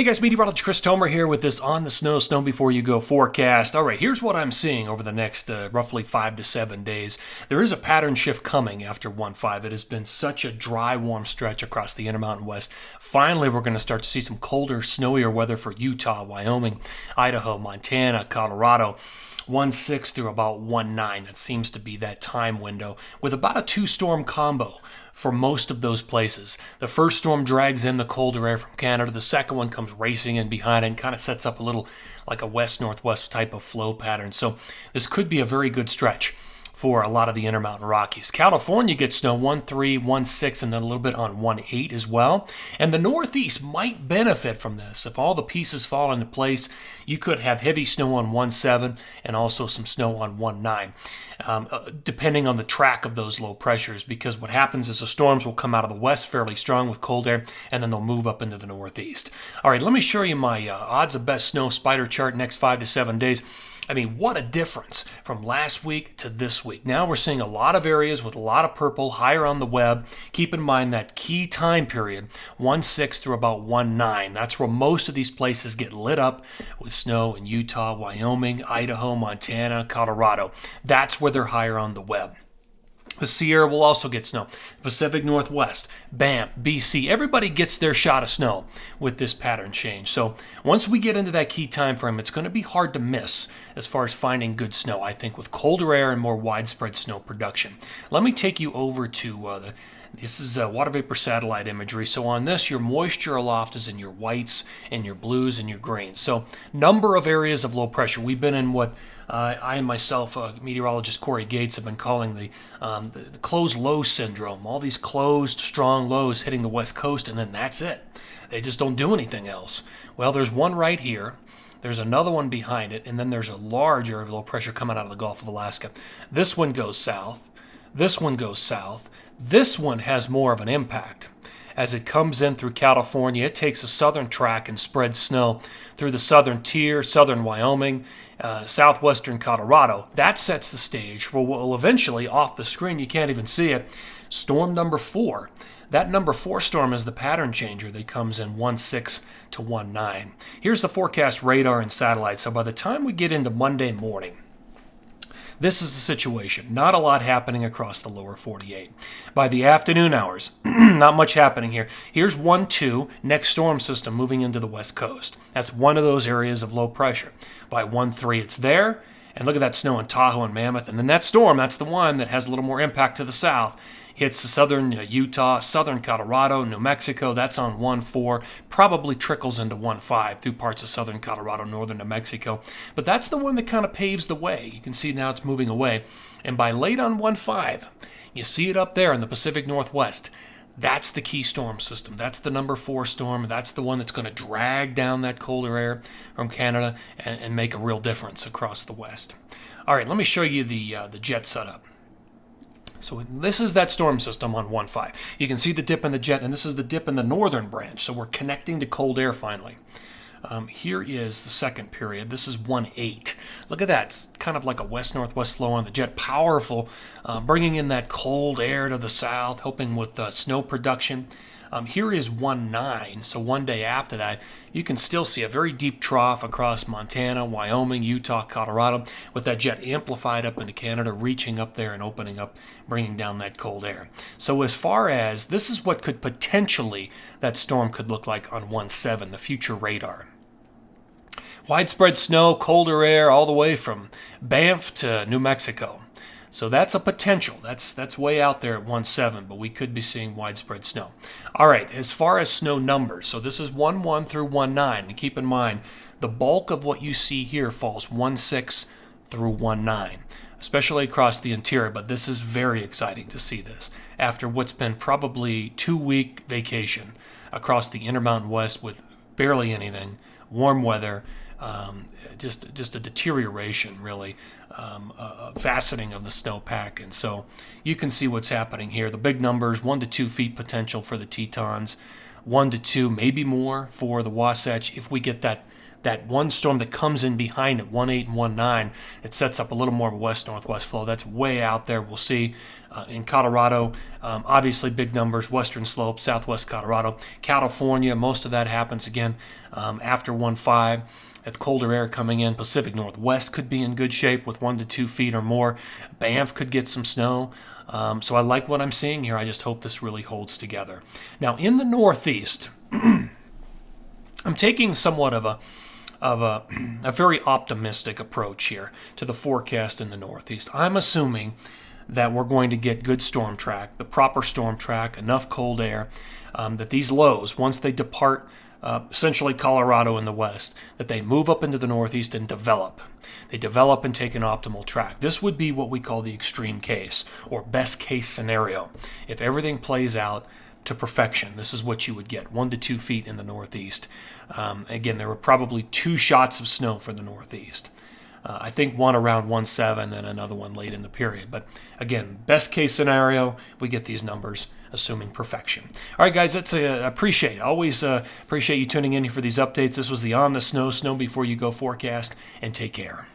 Hey guys, meteorologist Chris Tomer here with this On the Snow Before You Go forecast. All right, here's what I'm seeing over the next roughly 5 to 7 days. There is a pattern shift coming after 1-5. It has been such a dry, warm stretch across the Intermountain West. Finally, we're going to start to see some colder, snowier weather for Utah, Wyoming, Idaho, Montana, Colorado. 1-6 through about 1-9. That seems to be that time window with about a two-storm combo for most of those places. The first storm drags in the colder air from Canada. The second one comes racing in behind it and kind of sets up a little like a west-northwest type of flow pattern. So this could be a very good stretch for a lot of the Intermountain Rockies. California gets snow 1-3, 1-6, and then a little bit on 1-8 as well. And the Northeast might benefit from this. If all the pieces fall into place, you could have heavy snow on 1-7 and also some snow on 1-9, depending on the track of those low pressures, because what happens is the storms will come out of the west fairly strong with cold air, and then they'll move up into the Northeast. All right, let me show you my odds of best snow spider chart next 5 to 7 days. I mean, what a difference from last week to this week. Now we're seeing a lot of areas with a lot of purple higher on the web. Keep in mind that key time period, 1-6 through about 1-9. That's where most of these places get lit up with snow in Utah, Wyoming, Idaho, Montana, Colorado. That's where they're higher on the web. The Sierra will also get snow. Pacific Northwest, Banff, BC, everybody gets their shot of snow with this pattern change. So once we get into that key time frame, it's going to be hard to miss as far as finding good snow, I think, with colder air and more widespread snow production. Let me take you over to this is water vapor satellite imagery. So on this, your moisture aloft is in your whites and your blues and your greens. So number of areas of low pressure. We've been in what I and myself, meteorologist Corey Gates, have been calling the closed low syndrome. All these closed, strong lows hitting the west coast, and then that's it. They just don't do anything else. Well, there's one right here. There's another one behind it, and then there's a large area of low pressure coming out of the Gulf of Alaska. This one goes south. This one goes south. This one has more of an impact. As it comes in through California, it takes a southern track and spreads snow through the southern tier, southern Wyoming, southwestern Colorado. That sets the stage for what will eventually, off the screen, you can't even see it, storm number 4. That number 4 storm is the pattern changer that comes in 1-6 to 1-9. Here's the forecast radar and satellite. So by the time we get into Monday morning, this is the situation. Not a lot happening across the lower 48. By the afternoon hours, not much happening here. Here's 1-2, next storm system moving into the west coast. That's one of those areas of low pressure. By 1-3, it's there. And look at that snow in Tahoe and Mammoth. And then that storm, that's the one that has a little more impact to the south. Hits the southern Utah, southern Colorado, New Mexico. That's on 1-4. Probably trickles into 1-5 through parts of southern Colorado, northern New Mexico. But that's the one that kind of paves the way. You can see now it's moving away. And by late on 1-5, you see it up there in the Pacific Northwest. That's the key storm system. That's the number 4 storm. That's the one that's going to drag down that colder air from Canada and make a real difference across the west. All right, let me show you the jet setup. So this is that storm system on 1-5. You can see the dip in the jet, and this is the dip in the northern branch. So we're connecting to cold air finally. Here is the second period. This is 1-8. Look at that. It's kind of like a west-northwest flow on the jet. Powerful, bringing in that cold air to the south, helping with snow production. Here is 1-9, so one day after that, you can still see a very deep trough across Montana, Wyoming, Utah, Colorado, with that jet amplified up into Canada, reaching up there and opening up, bringing down that cold air. So as far as, this is what could potentially, that storm could look like on 1-7, the future radar. Widespread snow, colder air, all the way from Banff to New Mexico. So that's a potential. That's way out there at 1-7, but we could be seeing widespread snow. All right, as far as snow numbers, so this is 1-1 through 1-9. And keep in mind, the bulk of what you see here falls 1-6 through 1-9, especially across the interior. But this is very exciting to see this after what's been probably 2-week vacation across the Intermountain West with barely anything, warm weather, just a deterioration, really, a faceting of the snowpack. And so you can see what's happening here. The big numbers, 1 to 2 feet potential for the Tetons, 1 to 2, maybe more for the Wasatch if we get that that one storm that comes in behind it, 1.8 and 1.9, it sets up a little more of a west-northwest flow. That's way out there. We'll see in Colorado, obviously big numbers, western slopes, southwest Colorado. California, most of that happens again after 1.5. At colder air coming in. Pacific Northwest could be in good shape with 1 to 2 feet or more. Banff could get some snow. So I like what I'm seeing here. I just hope this really holds together. Now in the Northeast, I'm taking somewhat of a very optimistic approach here to the forecast in the Northeast. I'm assuming that we're going to get good storm track, the proper storm track, enough cold air, that these lows, once they depart essentially Colorado in the west, that they move up into the Northeast and develop. They develop and take an optimal track. This would be what we call the extreme case, or best case scenario. If everything plays out to perfection, this is what you would get, 1 to 2 feet in the Northeast. Again, there were probably 2 shots of snow for the Northeast. I think one around 1.7 and another one late in the period. But again, best case scenario, we get these numbers, assuming perfection. All right, guys, that's appreciate it. Always appreciate you tuning in here for these updates. This was the On the Snow Before You Go forecast, and take care.